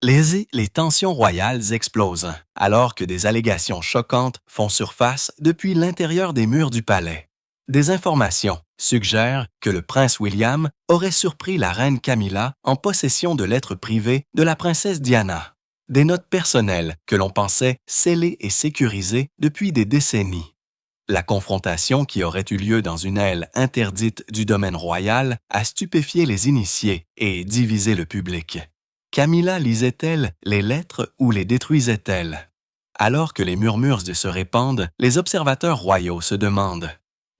Les tensions royales explosent, alors que des allégations choquantes font surface depuis l'intérieur des murs du palais. Des informations suggèrent que le prince William aurait surpris la reine Camilla en possession de lettres privées de la princesse Diana. Des notes personnelles que l'on pensait scellées et sécurisées depuis des décennies. La confrontation qui aurait eu lieu dans une aile interdite du domaine royal a stupéfié les initiés et divisé le public. Camilla lisait-elle les lettres ou les détruisait-elle? Alors que les murmures se répandent, les observateurs royaux se demandent: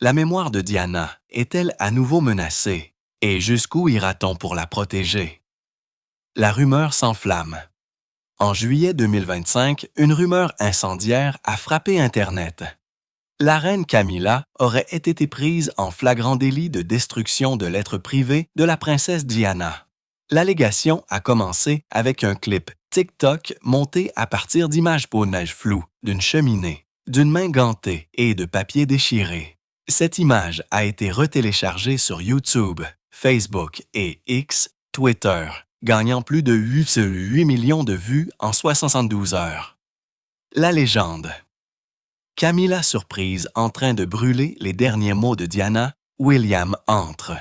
la mémoire de Diana est-elle à nouveau menacée? Et jusqu'où ira-t-on pour la protéger? La rumeur s'enflamme. En juillet 2025, une rumeur incendiaire a frappé Internet. La reine Camilla aurait été prise en flagrant délit de destruction de lettres privées de la princesse Diana. L'allégation a commencé avec un clip TikTok monté à partir d'images peau neige floues, d'une cheminée, d'une main gantée et de papier déchiré. Cette image a été retéléchargée sur YouTube, Facebook et X, Twitter, gagnant plus de 8 millions de vues en 72 heures. La légende. Camilla surprise en train de brûler les derniers mots de Diana, William entre.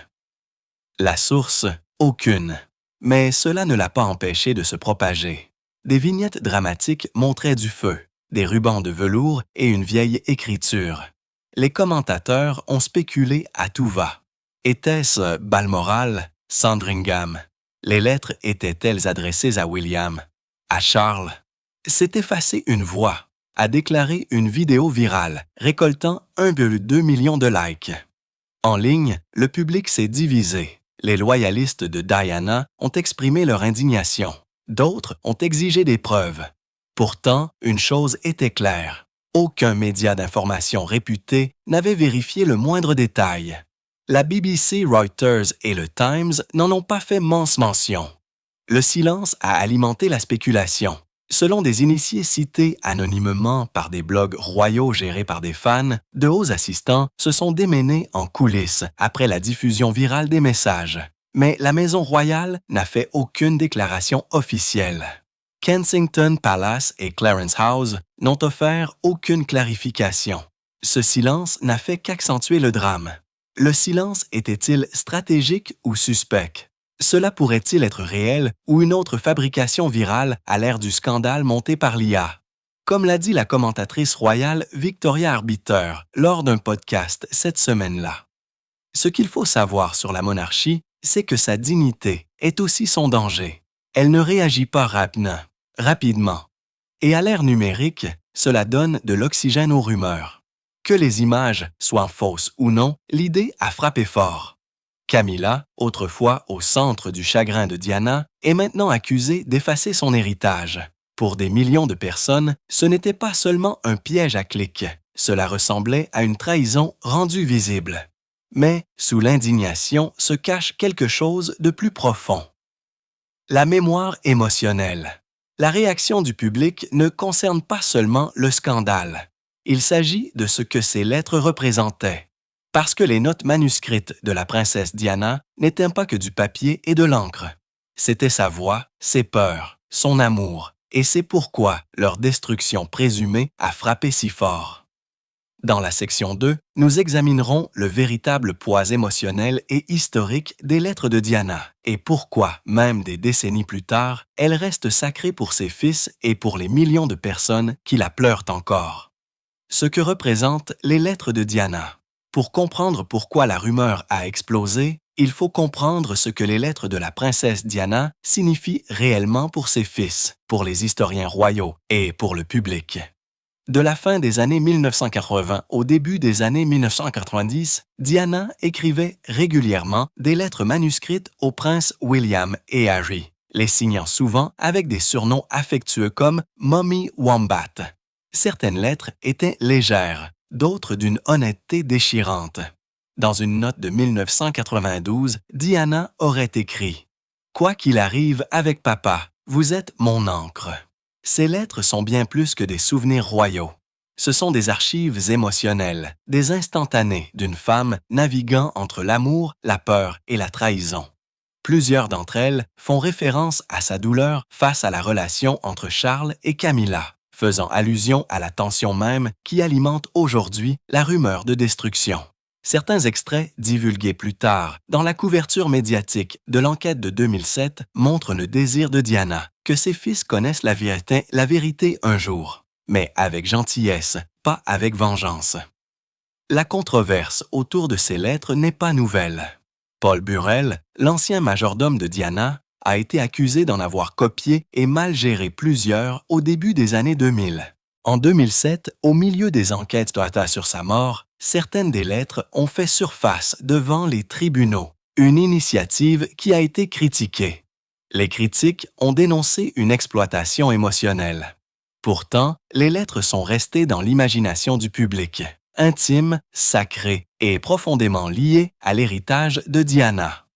La source, aucune. Mais cela ne l'a pas empêché de se propager. Des vignettes dramatiques montraient du feu, des rubans de velours et une vieille écriture. Les commentateurs ont spéculé à tout va. Était-ce Balmoral, Sandringham? Les lettres étaient-elles adressées à William, à Charles? S'est effacée une voix, a déclaré une vidéo virale, récoltant 1,2 million de likes. En ligne, le public s'est divisé. Les loyalistes de Diana ont exprimé leur indignation. D'autres ont exigé des preuves. Pourtant, une chose était claire. Aucun média d'information réputé n'avait vérifié le moindre détail. La BBC, Reuters et le Times n'en ont pas fait mention. Le silence a alimenté la spéculation. Selon des initiés cités anonymement par des blogs royaux gérés par des fans, de hauts assistants se sont démenés en coulisses après la diffusion virale des messages. Mais la Maison royale n'a fait aucune déclaration officielle. Kensington Palace et Clarence House n'ont offert aucune clarification. Ce silence n'a fait qu'accentuer le drame. Le silence était-il stratégique ou suspect? Cela pourrait-il être réel ou une autre fabrication virale à l'ère du scandale monté par l'IA? Comme l'a dit la commentatrice royale Victoria Arbiter lors d'un podcast cette semaine-là. Ce qu'il faut savoir sur la monarchie, c'est que sa dignité est aussi son danger. Elle ne réagit pas rapidement. Et à l'ère numérique, cela donne de l'oxygène aux rumeurs. Que les images soient fausses ou non, l'idée a frappé fort. Camilla, autrefois au centre du chagrin de Diana, est maintenant accusée d'effacer son héritage. Pour des millions de personnes, ce n'était pas seulement un piège à clics, cela ressemblait à une trahison rendue visible. Mais sous l'indignation se cache quelque chose de plus profond. La mémoire émotionnelle. La réaction du public ne concerne pas seulement le scandale. Il s'agit de ce que ces lettres représentaient. Parce que les notes manuscrites de la princesse Diana n'étaient pas que du papier et de l'encre. C'était sa voix, ses peurs, son amour, et c'est pourquoi leur destruction présumée a frappé si fort. Dans la section 2, nous examinerons le véritable poids émotionnel et historique des lettres de Diana et pourquoi, même des décennies plus tard, elles restent sacrées pour ses fils et pour les millions de personnes qui la pleurent encore. Ce que représentent les lettres de Diana. Pour comprendre pourquoi la rumeur a explosé, il faut comprendre ce que les lettres de la princesse Diana signifient réellement pour ses fils, pour les historiens royaux et pour le public. De la fin des années 1980 au début des années 1990, Diana écrivait régulièrement des lettres manuscrites aux princes William et Harry, les signant souvent avec des surnoms affectueux comme Mommy Wombat. Certaines lettres étaient légères, d'autres d'une honnêteté déchirante. Dans une note de 1992, Diana aurait écrit « Quoi qu'il arrive avec papa, vous êtes mon encre ». Ces lettres sont bien plus que des souvenirs royaux. Ce sont des archives émotionnelles, des instantanés d'une femme naviguant entre l'amour, la peur et la trahison. Plusieurs d'entre elles font référence à sa douleur face à la relation entre Charles et Camilla, faisant allusion à la tension même qui alimente aujourd'hui la rumeur de destruction. Certains extraits divulgués plus tard dans la couverture médiatique de l'enquête de 2007 montrent le désir de Diana que ses fils connaissent la vérité un jour, mais avec gentillesse, pas avec vengeance. La controverse autour de ces lettres n'est pas nouvelle. Paul Burrell, l'ancien majordome de Diana, a été accusé d'en avoir copié et mal géré plusieurs au début des années 2000. En 2007, au milieu des enquêtes sur sa mort, certaines des lettres ont fait surface devant les tribunaux, une initiative qui a été critiquée. Les critiques ont dénoncé une exploitation émotionnelle. Pourtant, les lettres sont restées dans l'imagination du public, intimes, sacrées et profondément liées à l'héritage de Diana.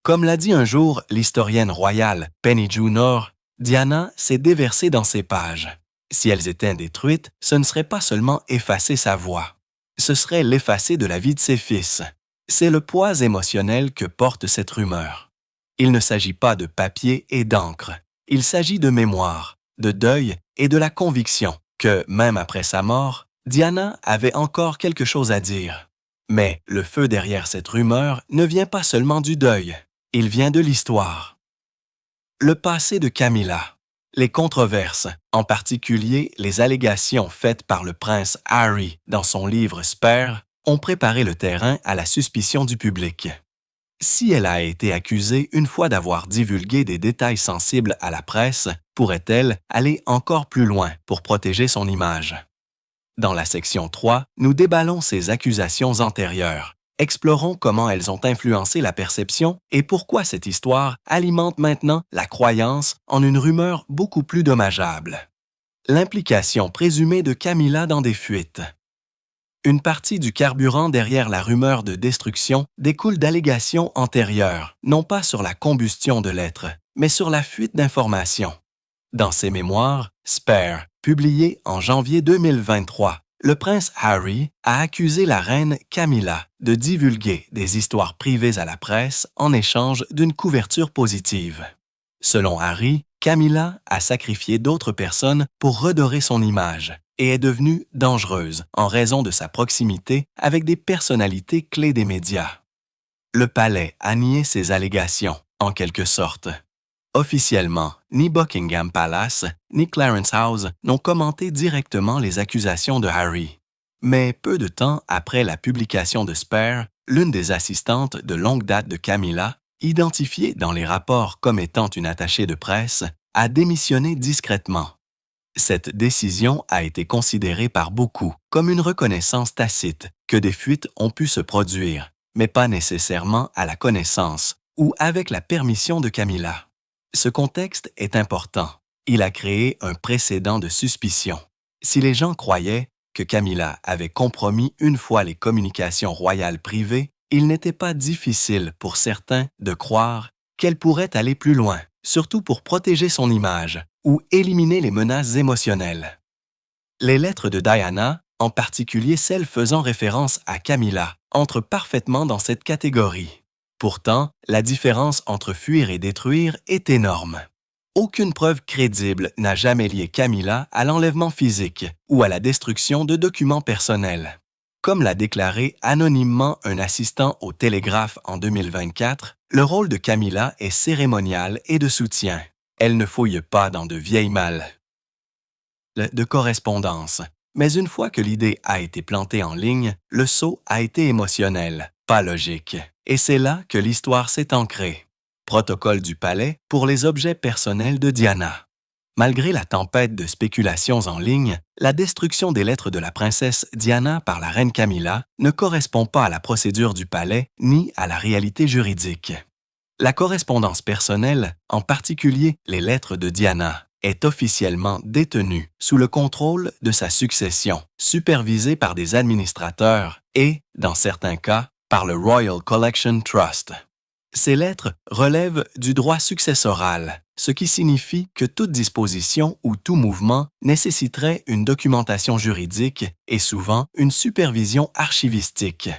Comme l'a dit un jour l'historienne royale Penny Junor, Diana s'est déversée dans ses pages. Si elles étaient détruites, ce ne serait pas seulement effacer sa voix. Ce serait l'effacer de la vie de ses fils. C'est le poids émotionnel que porte cette rumeur. Il ne s'agit pas de papier et d'encre. Il s'agit de mémoire, de deuil et de la conviction que, même après sa mort, Diana avait encore quelque chose à dire. Mais le feu derrière cette rumeur ne vient pas seulement du deuil, il vient de l'histoire. Le passé de Camilla. Les controverses, en particulier les allégations faites par le prince Harry dans son livre Spare, ont préparé le terrain à la suspicion du public. Si elle a été accusée une fois d'avoir divulgué des détails sensibles à la presse, pourrait-elle aller encore plus loin pour protéger son image? Dans la section 3, nous déballons ces accusations antérieures. Explorons comment elles ont influencé la perception et pourquoi cette histoire alimente maintenant la croyance en une rumeur beaucoup plus dommageable. L'implication présumée de Camilla dans des fuites. Une partie du carburant derrière la rumeur de destruction découle d'allégations antérieures, non pas sur la combustion de lettres, mais sur la fuite d'informations. Dans ses mémoires, Spare, publiées en janvier 2023, le prince Harry a accusé la reine Camilla de divulguer des histoires privées à la presse en échange d'une couverture positive. Selon Harry, Camilla a sacrifié d'autres personnes pour redorer son image et est devenue dangereuse en raison de sa proximité avec des personnalités clés des médias. Le palais a nié ces allégations, en quelque sorte. Officiellement, ni Buckingham Palace ni Clarence House n'ont commenté directement les accusations de Harry. Mais peu de temps après la publication de Spare, l'une des assistantes de longue date de Camilla, identifiée dans les rapports comme étant une attachée de presse, a démissionné discrètement. Cette décision a été considérée par beaucoup comme une reconnaissance tacite que des fuites ont pu se produire, mais pas nécessairement à la connaissance ou avec la permission de Camilla. Ce contexte est important. Il a créé un précédent de suspicion. Si les gens croyaient que Camilla avait compromis une fois les communications royales privées, il n'était pas difficile pour certains de croire qu'elle pourrait aller plus loin, surtout pour protéger son image ou éliminer les menaces émotionnelles. Les lettres de Diana, en particulier celles faisant référence à Camilla, entrent parfaitement dans cette catégorie. Pourtant, la différence entre fuir et détruire est énorme. Aucune preuve crédible n'a jamais lié Camilla à l'enlèvement physique ou à la destruction de documents personnels. Comme l'a déclaré anonymement un assistant au Télégraphe en 2024, le rôle de Camilla est cérémonial et de soutien. Elle ne fouille pas dans de vieilles malles de correspondance. Mais une fois que l'idée a été plantée en ligne, le saut a été émotionnel, pas logique. Et c'est là que l'histoire s'est ancrée. Protocole du palais pour les objets personnels de Diana. Malgré la tempête de spéculations en ligne, la destruction des lettres de la princesse Diana par la reine Camilla ne correspond pas à la procédure du palais ni à la réalité juridique. La correspondance personnelle, en particulier les lettres de Diana, est officiellement détenue sous le contrôle de sa succession, supervisée par des administrateurs et, dans certains cas, par le Royal Collection Trust. Ces lettres relèvent du droit successoral, ce qui signifie que toute disposition ou tout mouvement nécessiterait une documentation juridique et souvent une supervision archivistique.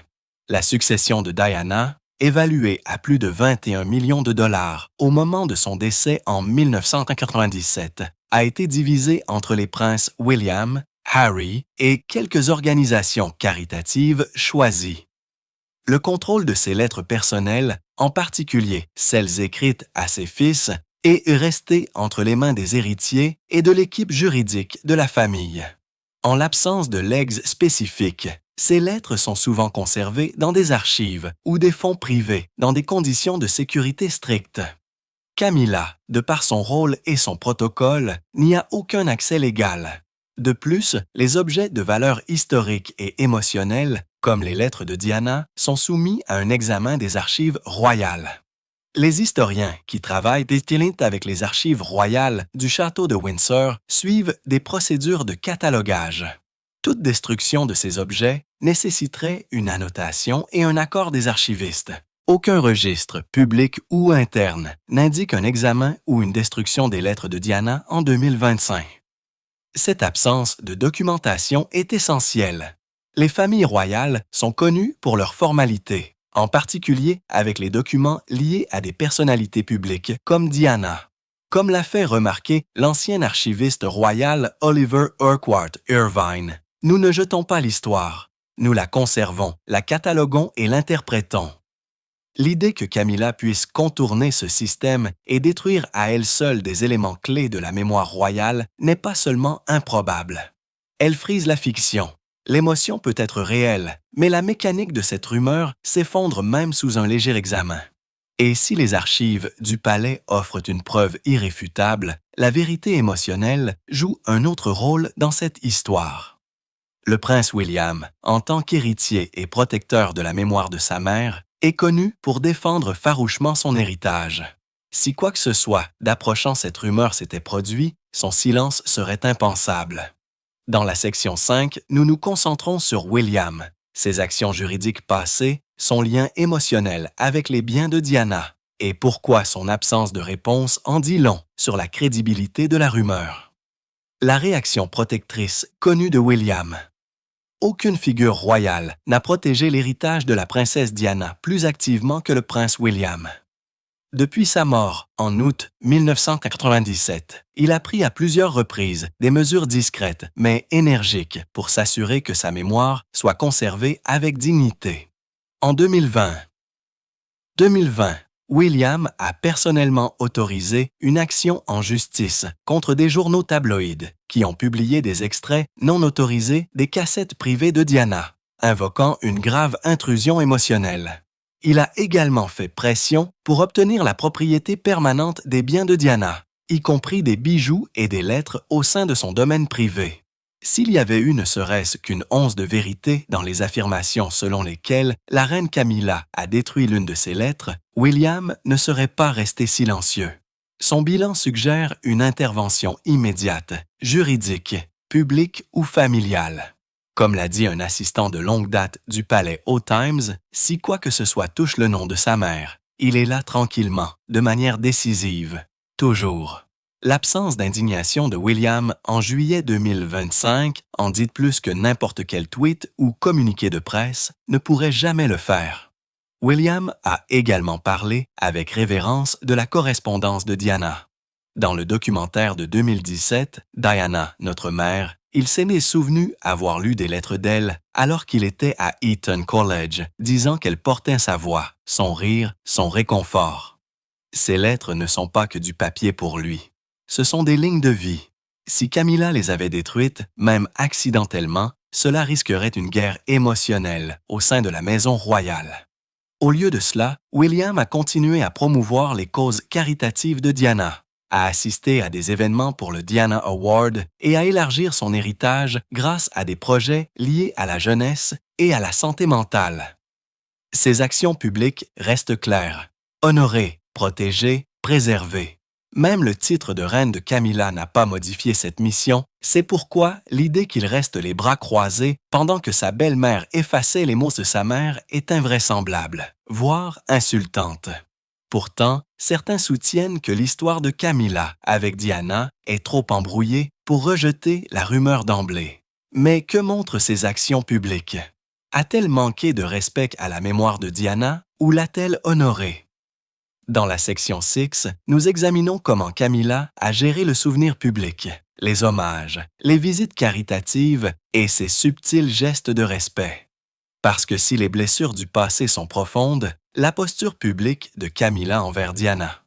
La succession de Diana évalué à plus de 21 millions de dollars au moment de son décès en 1997, a été divisé entre les princes William, Harry et quelques organisations caritatives choisies. Le contrôle de ses lettres personnelles, en particulier celles écrites à ses fils, est resté entre les mains des héritiers et de l'équipe juridique de la famille. En l'absence de legs spécifiques, ces lettres sont souvent conservées dans des archives ou des fonds privés dans des conditions de sécurité strictes. Camilla, de par son rôle et son protocole, n'y a aucun accès légal. De plus, les objets de valeur historique et émotionnelle, comme les lettres de Diana, sont soumis à un examen des archives royales. Les historiens qui travaillent avec les archives royales du château de Windsor suivent des procédures de catalogage. Toute destruction de ces objets nécessiterait une annotation et un accord des archivistes. Aucun registre, public ou interne, n'indique un examen ou une destruction des lettres de Diana en 2025. Cette absence de documentation est essentielle. Les familles royales sont connues pour leurs formalités, en particulier avec les documents liés à des personnalités publiques comme Diana. Comme l'a fait remarquer l'ancien archiviste royal Oliver Urquhart Irvine, nous ne jetons pas l'histoire, nous la conservons, la cataloguons et l'interprétons. L'idée que Camilla puisse contourner ce système et détruire à elle seule des éléments clés de la mémoire royale n'est pas seulement improbable. Elle frise la fiction. L'émotion peut être réelle, mais la mécanique de cette rumeur s'effondre même sous un léger examen. Et si les archives du palais offrent une preuve irréfutable, la vérité émotionnelle joue un autre rôle dans cette histoire. Le prince William, en tant qu'héritier et protecteur de la mémoire de sa mère, est connu pour défendre farouchement son héritage. Si quoi que ce soit d'approchant cette rumeur s'était produit, son silence serait impensable. Dans la section 5, nous nous concentrons sur William, ses actions juridiques passées, son lien émotionnel avec les biens de Diana, et pourquoi son absence de réponse en dit long sur la crédibilité de la rumeur. La réaction protectrice connue de William. Aucune figure royale n'a protégé l'héritage de la princesse Diana plus activement que le prince William. Depuis sa mort, en août 1997, il a pris à plusieurs reprises des mesures discrètes mais énergiques pour s'assurer que sa mémoire soit conservée avec dignité. En 2020, William a personnellement autorisé une action en justice contre des journaux tabloïds qui ont publié des extraits non autorisés des cassettes privées de Diana, invoquant une grave intrusion émotionnelle. Il a également fait pression pour obtenir la propriété permanente des biens de Diana, y compris des bijoux et des lettres au sein de son domaine privé. S'il y avait eu ne serait-ce qu'une once de vérité dans les affirmations selon lesquelles la reine Camilla a détruit l'une de ses lettres, William ne serait pas resté silencieux. Son bilan suggère une intervention immédiate, juridique, publique ou familiale. Comme l'a dit un assistant de longue date du palais Aux-Times, si quoi que ce soit touche le nom de sa mère, il est là tranquillement, de manière décisive, toujours. L'absence d'indignation de William en juillet 2025 en dit plus que n'importe quel tweet ou communiqué de presse ne pourrait jamais le faire. William a également parlé avec révérence de la correspondance de Diana. Dans le documentaire de 2017, Diana, notre mère, il s'est souvenu avoir lu des lettres d'elle alors qu'il était à Eton College, disant qu'elle portait sa voix, son rire, son réconfort. Ces lettres ne sont pas que du papier pour lui. Ce sont des lignes de vie. Si Camilla les avait détruites, même accidentellement, cela risquerait une guerre émotionnelle au sein de la maison royale. Au lieu de cela, William a continué à promouvoir les causes caritatives de Diana, à assister à des événements pour le Diana Award et à élargir son héritage grâce à des projets liés à la jeunesse et à la santé mentale. Ses actions publiques restent claires. Honorer, protéger, préserver. Même le titre de reine de Camilla n'a pas modifié cette mission, c'est pourquoi l'idée qu'il reste les bras croisés pendant que sa belle-mère effaçait les mots de sa mère est invraisemblable, voire insultante. Pourtant, certains soutiennent que l'histoire de Camilla avec Diana est trop embrouillée pour rejeter la rumeur d'emblée. Mais que montrent ses actions publiques? A-t-elle manqué de respect à la mémoire de Diana ou l'a-t-elle honorée? Dans la section 6, nous examinons comment Camilla a géré le souvenir public, les hommages, les visites caritatives et ses subtils gestes de respect. Parce que si les blessures du passé sont profondes, la posture publique de Camilla envers Diana.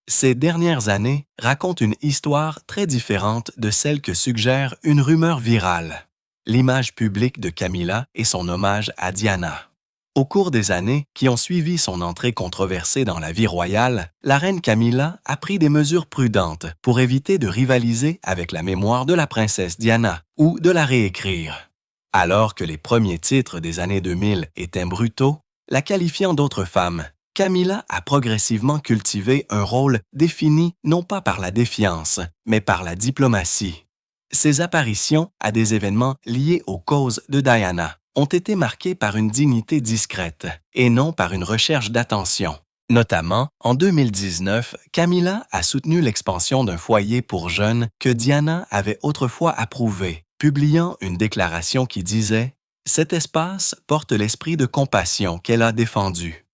Ces dernières années racontent une histoire très différente de celle que suggère une rumeur virale, l'image publique de Camilla et son hommage à Diana. Au cours des années qui ont suivi son entrée controversée dans la vie royale, la reine Camilla a pris des mesures prudentes pour éviter de rivaliser avec la mémoire de la princesse Diana ou de la réécrire. Alors que les premiers titres des années 2000 étaient brutaux, la qualifiant d'autre femme, Camilla a progressivement cultivé un rôle défini non pas par la défiance, mais par la diplomatie. Ses apparitions à des événements liés aux causes de Diana ont été marquées par une dignité discrète et non par une recherche d'attention. Notamment, en 2019, Camilla a soutenu l'expansion d'un foyer pour jeunes que Diana avait autrefois approuvé, publiant une déclaration qui disait « Cet espace porte l'esprit de compassion qu'elle a défendu ».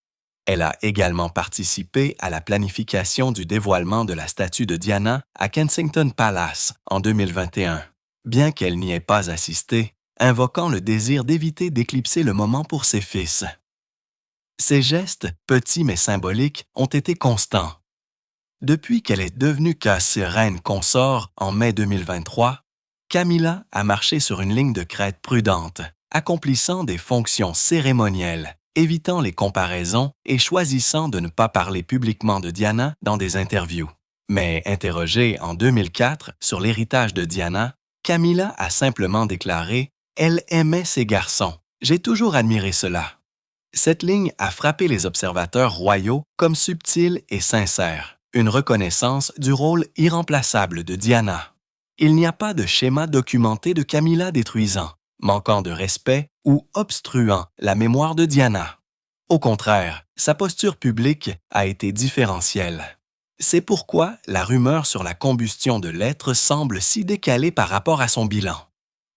Elle a également participé à la planification du dévoilement de la statue de Diana à Kensington Palace en 2021, bien qu'elle n'y ait pas assisté, invoquant le désir d'éviter d'éclipser le moment pour ses fils. Ces gestes, petits mais symboliques, ont été constants. Depuis qu'elle est devenue cassée reine consort en mai 2023, Camilla a marché sur une ligne de crête prudente, accomplissant des fonctions cérémonielles, évitant les comparaisons et choisissant de ne pas parler publiquement de Diana dans des interviews. Mais interrogée en 2004 sur l'héritage de Diana, Camilla a simplement déclaré « Elle aimait ses garçons. J'ai toujours admiré cela ». Cette ligne a frappé les observateurs royaux comme subtile et sincère, une reconnaissance du rôle irremplaçable de Diana. Il n'y a pas de schéma documenté de Camilla détruisant, manquant de respect ou obstruant la mémoire de Diana. Au contraire, sa posture publique a été différentielle. C'est pourquoi la rumeur sur la combustion de lettres semble si décalée par rapport à son bilan.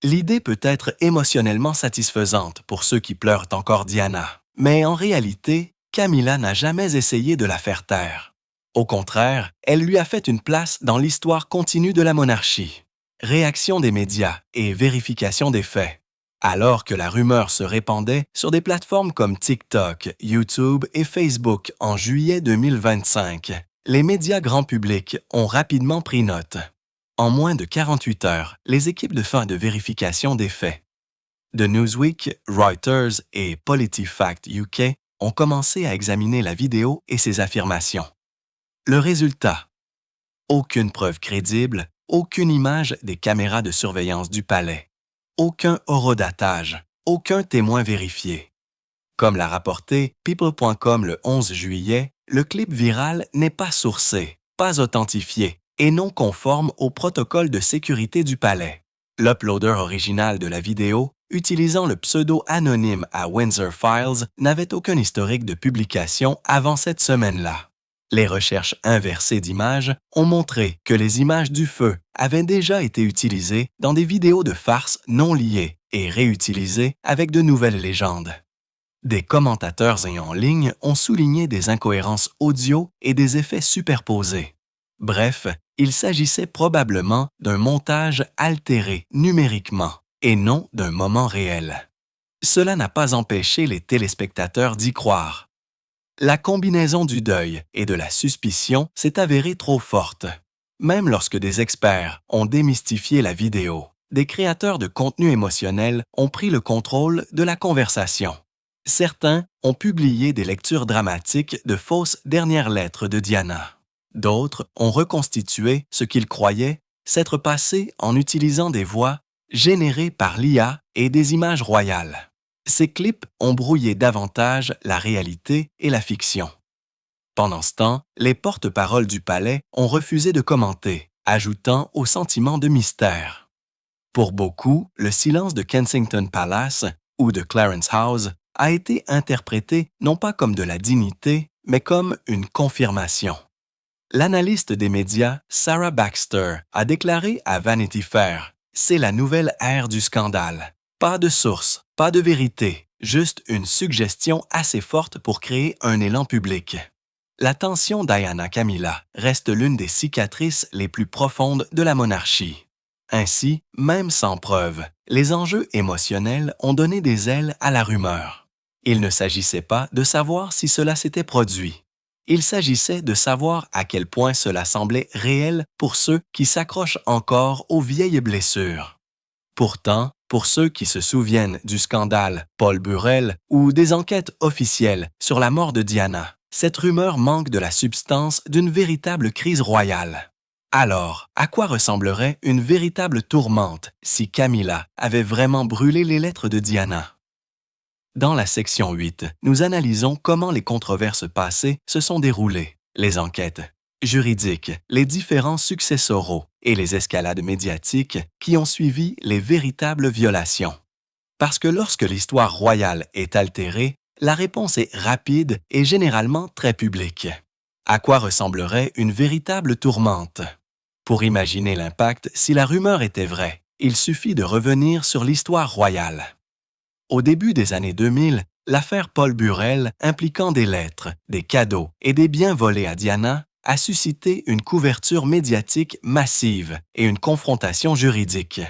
L'idée peut être émotionnellement satisfaisante pour ceux qui pleurent encore Diana, mais en réalité, Camilla n'a jamais essayé de la faire taire. Au contraire, elle lui a fait une place dans l'histoire continue de la monarchie. Réaction des médias et vérification des faits. Alors que la rumeur se répandait sur des plateformes comme TikTok, YouTube et Facebook en juillet 2025, les médias grand public ont rapidement pris note. En moins de 48 heures, les équipes de vérification des faits de Newsweek, Reuters et PolitiFact UK ont commencé à examiner la vidéo et ses affirmations. Le résultat? Aucune preuve crédible, aucune image des caméras de surveillance du palais, aucun horodatage, aucun témoin vérifié. Comme l'a rapporté People.com le 11 juillet, le clip viral n'est pas sourcé, pas authentifié et non conforme au protocole de sécurité du palais. L'uploader original de la vidéo, utilisant le pseudo anonyme à Windsor Files, n'avait aucun historique de publication avant cette semaine-là. Les recherches inversées d'images ont montré que les images du feu avaient déjà été utilisées dans des vidéos de farces non liées et réutilisées avec de nouvelles légendes. Des commentateurs et en ligne ont souligné des incohérences audio et des effets superposés. Bref, il s'agissait probablement d'un montage altéré numériquement et non d'un moment réel. Cela n'a pas empêché les téléspectateurs d'y croire. La combinaison du deuil et de la suspicion s'est avérée trop forte. Même lorsque des experts ont démystifié la vidéo, des créateurs de contenu émotionnel ont pris le contrôle de la conversation. Certains ont publié des lectures dramatiques de fausses dernières lettres de Diana. D'autres ont reconstitué ce qu'ils croyaient s'être passé en utilisant des voix générées par l'IA et des images royales. Ces clips ont brouillé davantage la réalité et la fiction. Pendant ce temps, les porte-paroles du palais ont refusé de commenter, ajoutant au sentiment de mystère. Pour beaucoup, le silence de Kensington Palace ou de Clarence House a été interprété non pas comme de la dignité, mais comme une confirmation. L'analyste des médias Sarah Baxter a déclaré à Vanity Fair « C'est la nouvelle ère du scandale. Pas de source, pas de vérité, juste une suggestion assez forte pour créer un élan public. La tension Diana-Camilla reste l'une des cicatrices les plus profondes de la monarchie. Ainsi, même sans preuve, les enjeux émotionnels ont donné des ailes à la rumeur. Il ne s'agissait pas de savoir si cela s'était produit. Il s'agissait de savoir à quel point cela semblait réel pour ceux qui s'accrochent encore aux vieilles blessures. Pourtant, pour ceux qui se souviennent du scandale Paul Burrell ou des enquêtes officielles sur la mort de Diana, cette rumeur manque de la substance d'une véritable crise royale. Alors, à quoi ressemblerait une véritable tourmente si Camilla avait vraiment brûlé les lettres de Diana? Dans la section 8, nous analysons comment les controverses passées se sont déroulées, les enquêtes juridiques, les différents successoraux et les escalades médiatiques qui ont suivi les véritables violations. Parce que lorsque l'histoire royale est altérée, la réponse est rapide et généralement très publique. À quoi ressemblerait une véritable tourmente? Pour imaginer l'impact si la rumeur était vraie, il suffit de revenir sur l'histoire royale. Au début des années 2000, l'affaire Paul Burrell impliquant des lettres, des cadeaux et des biens volés à Diana a suscité une couverture médiatique massive et une confrontation juridique.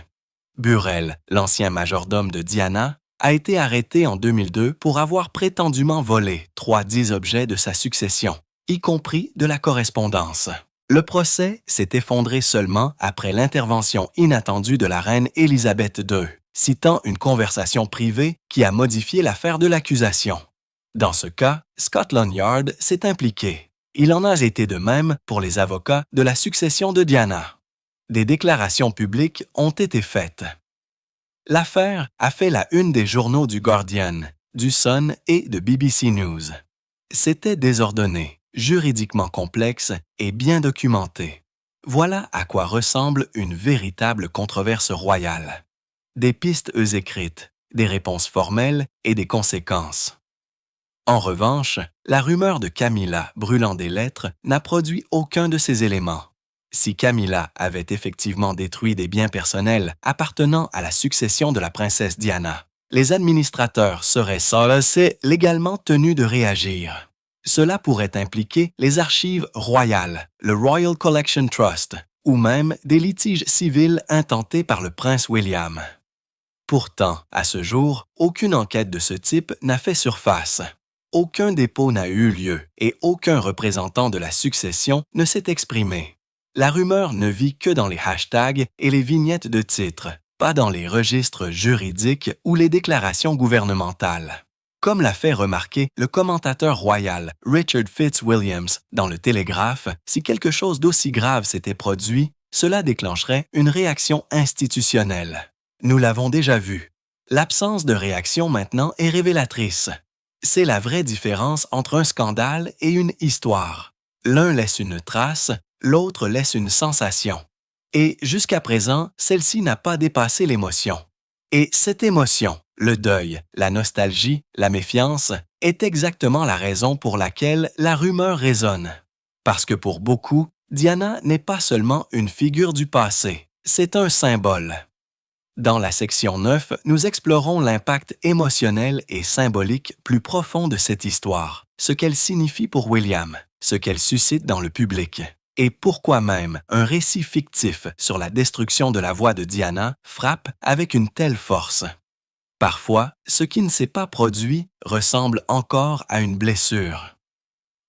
Burrell, l'ancien majordome de Diana, a été arrêté en 2002 pour avoir prétendument volé 310 objets de sa succession, y compris de la correspondance. Le procès s'est effondré seulement après l'intervention inattendue de la reine Élisabeth II, citant une conversation privée qui a modifié l'affaire de l'accusation. Dans ce cas, Scotland Yard s'est impliqué. Il en a été de même pour les avocats de la succession de Diana. Des déclarations publiques ont été faites. L'affaire a fait la une des journaux du Guardian, du Sun et de BBC News. C'était désordonné, juridiquement complexe et bien documenté. Voilà à quoi ressemble une véritable controverse royale. Des pistes écrites, des réponses formelles et des conséquences. En revanche, la rumeur de Camilla brûlant des lettres n'a produit aucun de ces éléments. Si Camilla avait effectivement détruit des biens personnels appartenant à la succession de la princesse Diana, les administrateurs seraient censés légalement tenus de réagir. Cela pourrait impliquer les archives royales, le Royal Collection Trust, ou même des litiges civils intentés par le prince William. Pourtant, à ce jour, aucune enquête de ce type n'a fait surface. Aucun dépôt n'a eu lieu et aucun représentant de la succession ne s'est exprimé. La rumeur ne vit que dans les hashtags et les vignettes de titres, pas dans les registres juridiques ou les déclarations gouvernementales. Comme l'a fait remarquer le commentateur royal Richard Fitzwilliams dans le Télégraphe, si quelque chose d'aussi grave s'était produit, cela déclencherait une réaction institutionnelle. Nous l'avons déjà vu. L'absence de réaction maintenant est révélatrice. C'est la vraie différence entre un scandale et une histoire. L'un laisse une trace, l'autre laisse une sensation. Et jusqu'à présent, celle-ci n'a pas dépassé l'émotion. Et cette émotion, le deuil, la nostalgie, la méfiance, est exactement la raison pour laquelle la rumeur résonne. Parce que pour beaucoup, Diana n'est pas seulement une figure du passé, c'est un symbole. Dans la section 9, nous explorons l'impact émotionnel et symbolique plus profond de cette histoire, ce qu'elle signifie pour William, ce qu'elle suscite dans le public, et pourquoi même un récit fictif sur la destruction de la voix de Diana frappe avec une telle force. Parfois, ce qui ne s'est pas produit ressemble encore à une blessure.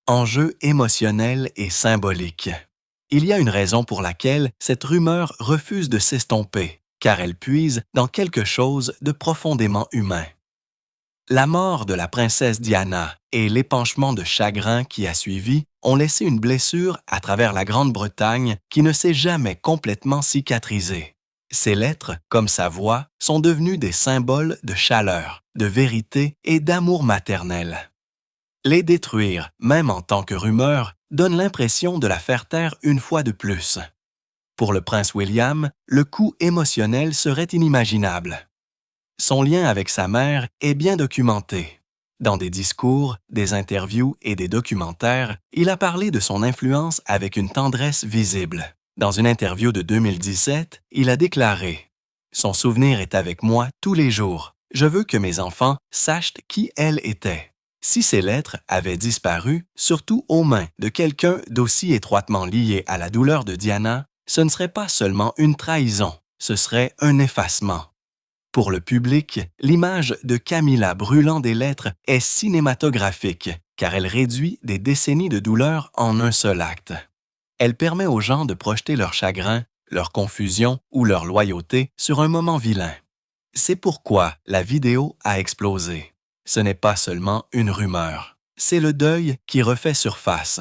Enjeu émotionnel et symbolique. Il y a une raison pour laquelle cette rumeur refuse de s'estomper, car elle puise dans quelque chose de profondément humain. La mort de la princesse Diana et l'épanchement de chagrin qui a suivi ont laissé une blessure à travers la Grande-Bretagne qui ne s'est jamais complètement cicatrisée. Ces lettres, comme sa voix, sont devenues des symboles de chaleur, de vérité et d'amour maternel. Les détruire, même en tant que rumeur, donne l'impression de la faire taire une fois de plus. Pour le prince William, le coût émotionnel serait inimaginable. Son lien avec sa mère est bien documenté. Dans des discours, des interviews et des documentaires, il a parlé de son influence avec une tendresse visible. Dans une interview de 2017, il a déclaré « Son souvenir est avec moi tous les jours. Je veux que mes enfants sachent qui elle était. Si ces lettres avaient disparu, surtout aux mains de quelqu'un d'aussi étroitement lié à la douleur de Diana, ce ne serait pas seulement une trahison, ce serait un effacement. Pour le public, l'image de Camilla brûlant des lettres est cinématographique, car elle réduit des décennies de douleur en un seul acte. Elle permet aux gens de projeter leur chagrin, leur confusion ou leur loyauté sur un moment vilain. C'est pourquoi la vidéo a explosé. Ce n'est pas seulement une rumeur, c'est le deuil qui refait surface.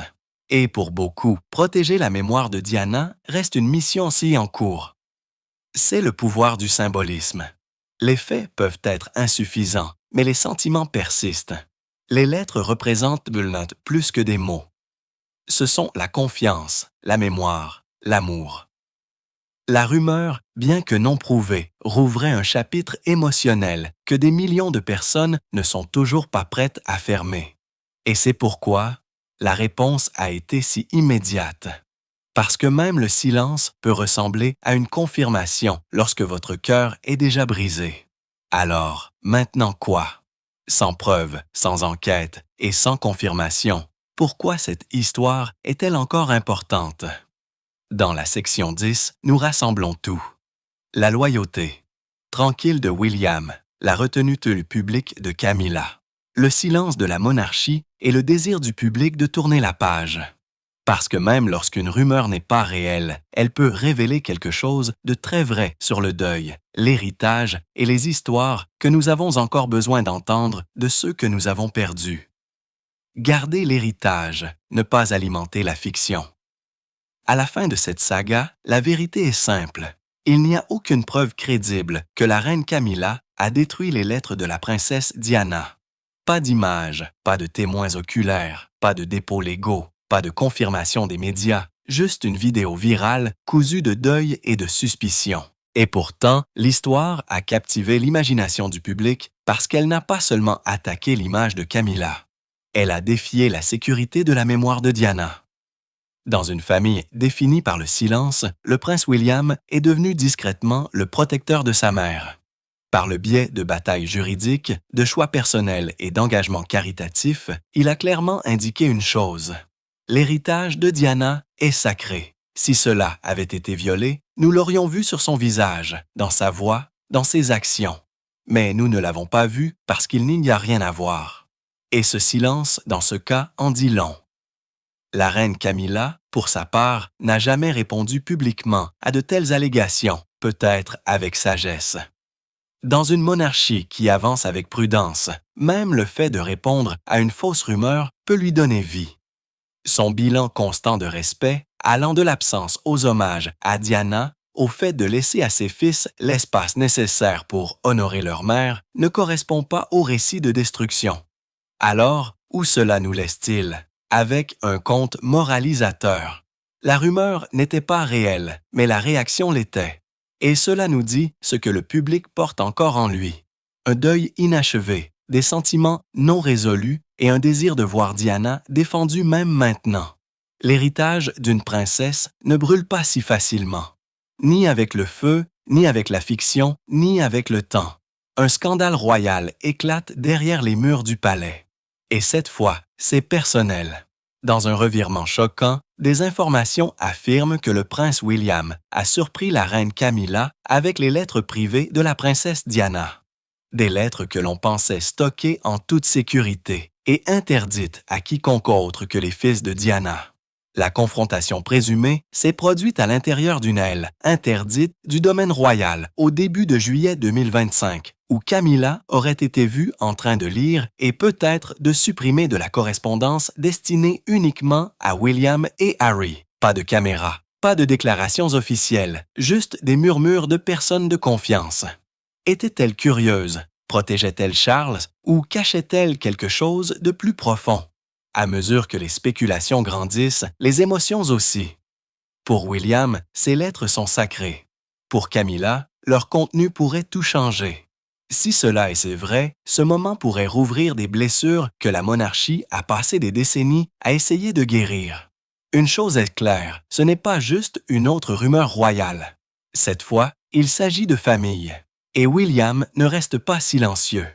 Et pour beaucoup, protéger la mémoire de Diana reste une mission si en cours. C'est le pouvoir du symbolisme. Les faits peuvent être insuffisants, mais les sentiments persistent. Les lettres représentent plus que des mots. Ce sont la confiance, la mémoire, l'amour. La rumeur, bien que non prouvée, rouvrait un chapitre émotionnel que des millions de personnes ne sont toujours pas prêtes à fermer. Et c'est pourquoi la réponse a été si immédiate. Parce que même le silence peut ressembler à une confirmation lorsque votre cœur est déjà brisé. Alors, maintenant quoi? Sans preuve, sans enquête et sans confirmation, pourquoi cette histoire est-elle encore importante? Dans la section 10, nous rassemblons tout. La loyauté. Tranquille de William, la retenue publique de Camilla. Le silence de la monarchie et le désir du public de tourner la page. Parce que même lorsqu'une rumeur n'est pas réelle, elle peut révéler quelque chose de très vrai sur le deuil, l'héritage et les histoires que nous avons encore besoin d'entendre de ceux que nous avons perdus. Garder l'héritage, ne pas alimenter la fiction. À la fin de cette saga, la vérité est simple. Il n'y a aucune preuve crédible que la reine Camilla a détruit les lettres de la princesse Diana. Pas d'images, pas de témoins oculaires, pas de dépôts légaux, pas de confirmation des médias, juste une vidéo virale cousue de deuil et de suspicion. Et pourtant, l'histoire a captivé l'imagination du public parce qu'elle n'a pas seulement attaqué l'image de Camilla. Elle a défié la sécurité de la mémoire de Diana. Dans une famille définie par le silence, le prince William est devenu discrètement le protecteur de sa mère. Par le biais de batailles juridiques, de choix personnels et d'engagements caritatifs, il a clairement indiqué une chose. L'héritage de Diana est sacré. Si cela avait été violé, nous l'aurions vu sur son visage, dans sa voix, dans ses actions. Mais nous ne l'avons pas vu parce qu'il n'y a rien à voir. Et ce silence, dans ce cas, en dit long. La reine Camilla, pour sa part, n'a jamais répondu publiquement à de telles allégations, peut-être avec sagesse. Dans une monarchie qui avance avec prudence, même le fait de répondre à une fausse rumeur peut lui donner vie. Son bilan constant de respect, allant de l'absence aux hommages à Diana, au fait de laisser à ses fils l'espace nécessaire pour honorer leur mère, ne correspond pas au récit de destruction. Alors, où cela nous laisse-t-il? Avec un conte moralisateur. La rumeur n'était pas réelle, mais la réaction l'était. Et cela nous dit ce que le public porte encore en lui. Un deuil inachevé, des sentiments non résolus et un désir de voir Diana défendue même maintenant. L'héritage d'une princesse ne brûle pas si facilement. Ni avec le feu, ni avec la fiction, ni avec le temps. Un scandale royal éclate derrière les murs du palais. Et cette fois, c'est personnel. Dans un revirement choquant, des informations affirment que le prince William a surpris la reine Camilla avec les lettres privées de la princesse Diana. Des lettres que l'on pensait stockées en toute sécurité et interdites à quiconque autre que les fils de Diana. La confrontation présumée s'est produite à l'intérieur d'une aile interdite du domaine royal au début de juillet 2025, où Camilla aurait été vue en train de lire et peut-être de supprimer de la correspondance destinée uniquement à William et Harry. Pas de caméra, pas de déclarations officielles, juste des murmures de personnes de confiance. Était-elle curieuse? Protégeait-elle Charles ou cachait-elle quelque chose de plus profond? À mesure que les spéculations grandissent, les émotions aussi. Pour William, ces lettres sont sacrées. Pour Camilla, leur contenu pourrait tout changer. Si cela est vrai, ce moment pourrait rouvrir des blessures que la monarchie a passé des décennies à essayer de guérir. Une chose est claire, ce n'est pas juste une autre rumeur royale. Cette fois, il s'agit de famille. Et William ne reste pas silencieux.